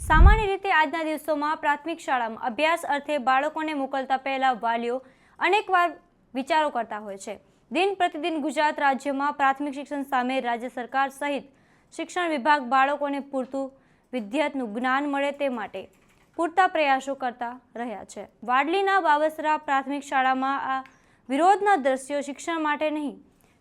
સામાન્ય રીતે આજના દિવસોમાં પ્રાથમિક શાળામાં અભ્યાસ અર્થે બાળકોને મોકલતા પહેલા વાલીઓ અનેકવાર વિચારો કરતા હોય છે। દિન પ્રતિદિન ગુજરાત રાજ્યમાં પ્રાથમિક શિક્ષણ સામે રાજ્ય સરકાર સહિત શિક્ષણ વિભાગ બાળકોને પૂરતું વિદ્યાર્થીનું જ્ઞાન મળે તે માટે પૂરતા પ્રયાસો કરતા રહ્યા છે। વાડલીના બાબસરા પ્રાથમિક શાળામાં આ વિરોધના દ્રશ્યો શિક્ષણ માટે નહીં,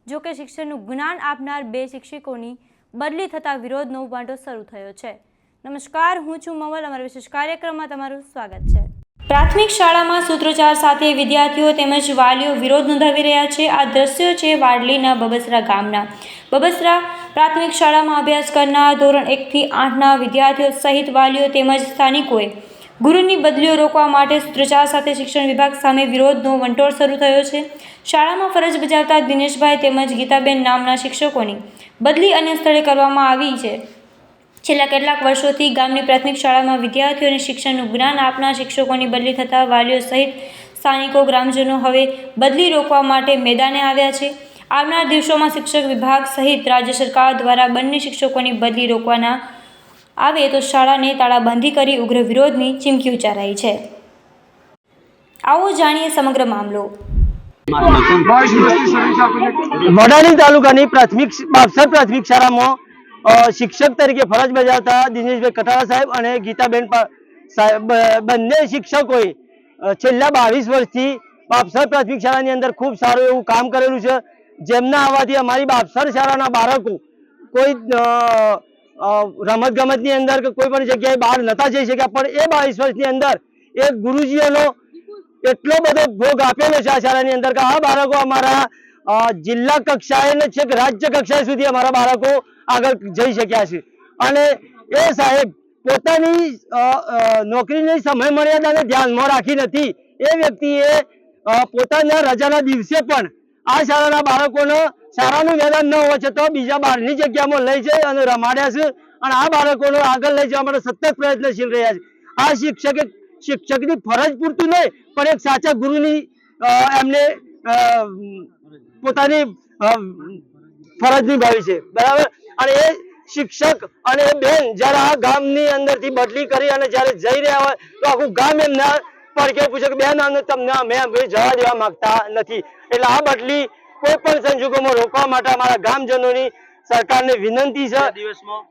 જો કે શિક્ષણનું જ્ઞાન આપનાર બે શિક્ષકોની બદલી થતા વિરોધનો વાંધો શરૂ થયો છે। નમસ્કાર, હું છું મમલ। અમારા વિશેષ કાર્યક્રમમાં તમારું સ્વાગત છે। પ્રાથમિક શાળામાં સૂત્રોચ્ચાર સાથે વિદ્યાર્થીઓ તેમજ વાલીઓ વિરોધ નોંધાવી રહ્યા છે। આ દ્રશ્યો છે વાડલીના બબસરા ગામના। બબસરા પ્રાથમિક શાળામાં અભ્યાસ કરનાર ધોરણ 1 થી 8ના વિદ્યાર્થીઓ સહિત વાલીઓ તેમજ સ્થાનિકોએ ગુરુની બદલીઓ રોકવા માટે સૂત્રોચ્ચાર સાથે શિક્ષણ વિભાગ સામે વિરોધનો વંટોળ શરૂ થયો છે। શાળામાં ફરજ બજાવતા દિનેશભાઈ તેમજ ગીતાબેન નામના શિક્ષકોની બદલી અન્ય સ્થળે કરવામાં આવી છે। છેલ્લા કેટલાક વર્ષોથી ગામની પ્રાથમિક શાળામાં વિદ્યાર્થીઓને શિક્ષણનું જ્ઞાન આપનાર શિક્ષકોની બદલી થતાં વાલીઓ સહિત સ્થાનિકો ગ્રામજનો હવે બદલી રોકવા માટે મેદાને આવ્યા છે। આવનાર દિવસોમાં શિક્ષક વિભાગ સહિત રાજ્ય સરકાર દ્વારા બંને શિક્ષકોની બદલી રોકવાના આવે તો શાળાને તાળાબંધી કરી ઉગ્ર વિરોધની ચીમકી ઉચ્ચારાઈ છે। આવો જાણીએ સમગ્ર મામલો। વડાલી તાલુકાની બાબસર પ્રાથમિક શાળામાં शिक्षक तरीके फरज बजावता दिनेशभाई कटारा साहेब और गीताबेन साहेब बने शिक्षकों छेल्ला 22 वर्षथी बाबसर प्राथमिक शाळानी अंदर खूब सारू एवं काम करेलू छे। जेमना आववाथी अमारी बाबसर शाळाना बाळको कोई रमत गमतनी अंदर के कोई पण जग्याए बहार नता जई शक्या, पण ए 22 वर्षनी अंदर एक गुरुजीओनो एटलो बधो भोग आपेलो छे आ शाळानी अंदर के आ बाळको अमारा जिल्ला कक्षाए ने छेक राज्य कक्षाए सुधी अमारा बाळको आगळ जई शक्या छे। अने ए साहेब पोतानी नौकरीनी समय मर्यादाने ध्याનમાં રાખી નથી। ए व्यक्तिए પોતાના રજાના દિવસે પણ આ શાળાના બાળકોને શાળાનું મેદાન ન હોવા છતાં બીજા બહારની જગ્યામાં લઈ જઈ અને રમાડ્યા છે અને આ બાળકોને આગળ લઈ જવા માટે સતત પ્રયત્નશીલ રહ્યા છે। આ શિક્ષકની ફરજ પૂરતું નહીં, પણ એક સાચા ગુરુની એમને પોતાની ફરજ નિભાવી છે, બરાબર। અને એ શિક્ષક અને બેન જ્યારે આ ગામની અંદરથી બદલી કરી અને જ્યારે જઈ રહ્યા હોય તો આખું ગામ એમના પડકે પૂછે કે બેન આને તમને અમે જવા દેવા માંગતા નથી। એટલે આ બદલી કોઈ પણ સંજોગોમાં રોકવા માટે અમારા ગામજનોની સરકારને વિનંતી છે।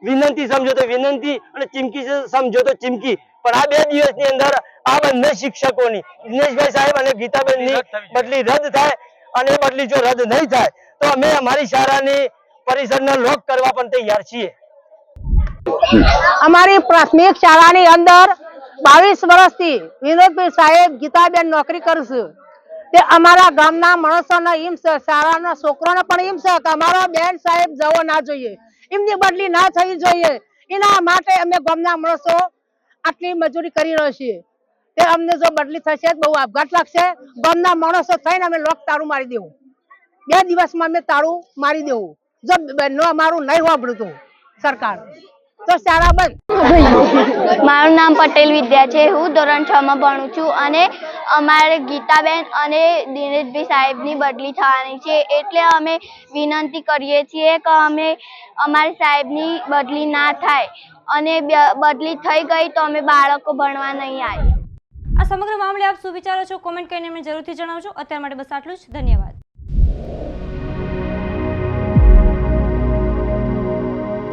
વિનંતી સમજો તો વિનંતી અને ચીમકી સમજો તો ચીમકી, પણ આ 2 દિવસની અંદર આ બંને શિક્ષકોની દિનેશભાઈ સાહેબ અને ગીતાબેનની બદલી રદ થાય અને એ બદલી જો રદ નહીં થાય તો અમે અમારી શાળાની परिसर लॉक करवा पण तैयार छीए। हमारी प्राथमिक शाळानी अंदर 22 वर्षथी विनोदभाई साहेब गीताबेन नौकरी करू छे। ते अमारा गामना माणसोने एम छे, शाळाना छोकराने पण एम छे के अमारा बेन साहेब जवो ना जोईए, एमनी बदली ना थवी जोईए। एना माटे अमे गामना माणसो आटली मजूरी करी रह्या छीए। ते अमने जो बदली थशे तो बहु आपघात लागशे। गामना माणसो थईने अमे लॉक ताळू मारी देवुं, 2 दिवसमां अमे ताळू मारी देवुं। जब बहनों हमारू नहीं हुआ तो सरकार तो शाळा बंद। मारू नाम पटेल विद्या है। हूँ धोरण 6 में भणुं छुं अने अमारे गीताबेन अने दिनेशभाई साहेबनी बदली थवानी छे, एटले अमे विनंती करीए छीए के अमे अमारी साहेबनी बदली ना थाय अने बदली थई गई तो अमे बाळको भणवा नहीं आए। आ समग्र मामले आप शुं विचारो छो? कॉमेंट करीने अમને જરૂરથી જણાવજો। અત્યાર માટે બસ આટલું જ। ધન્યવાદ।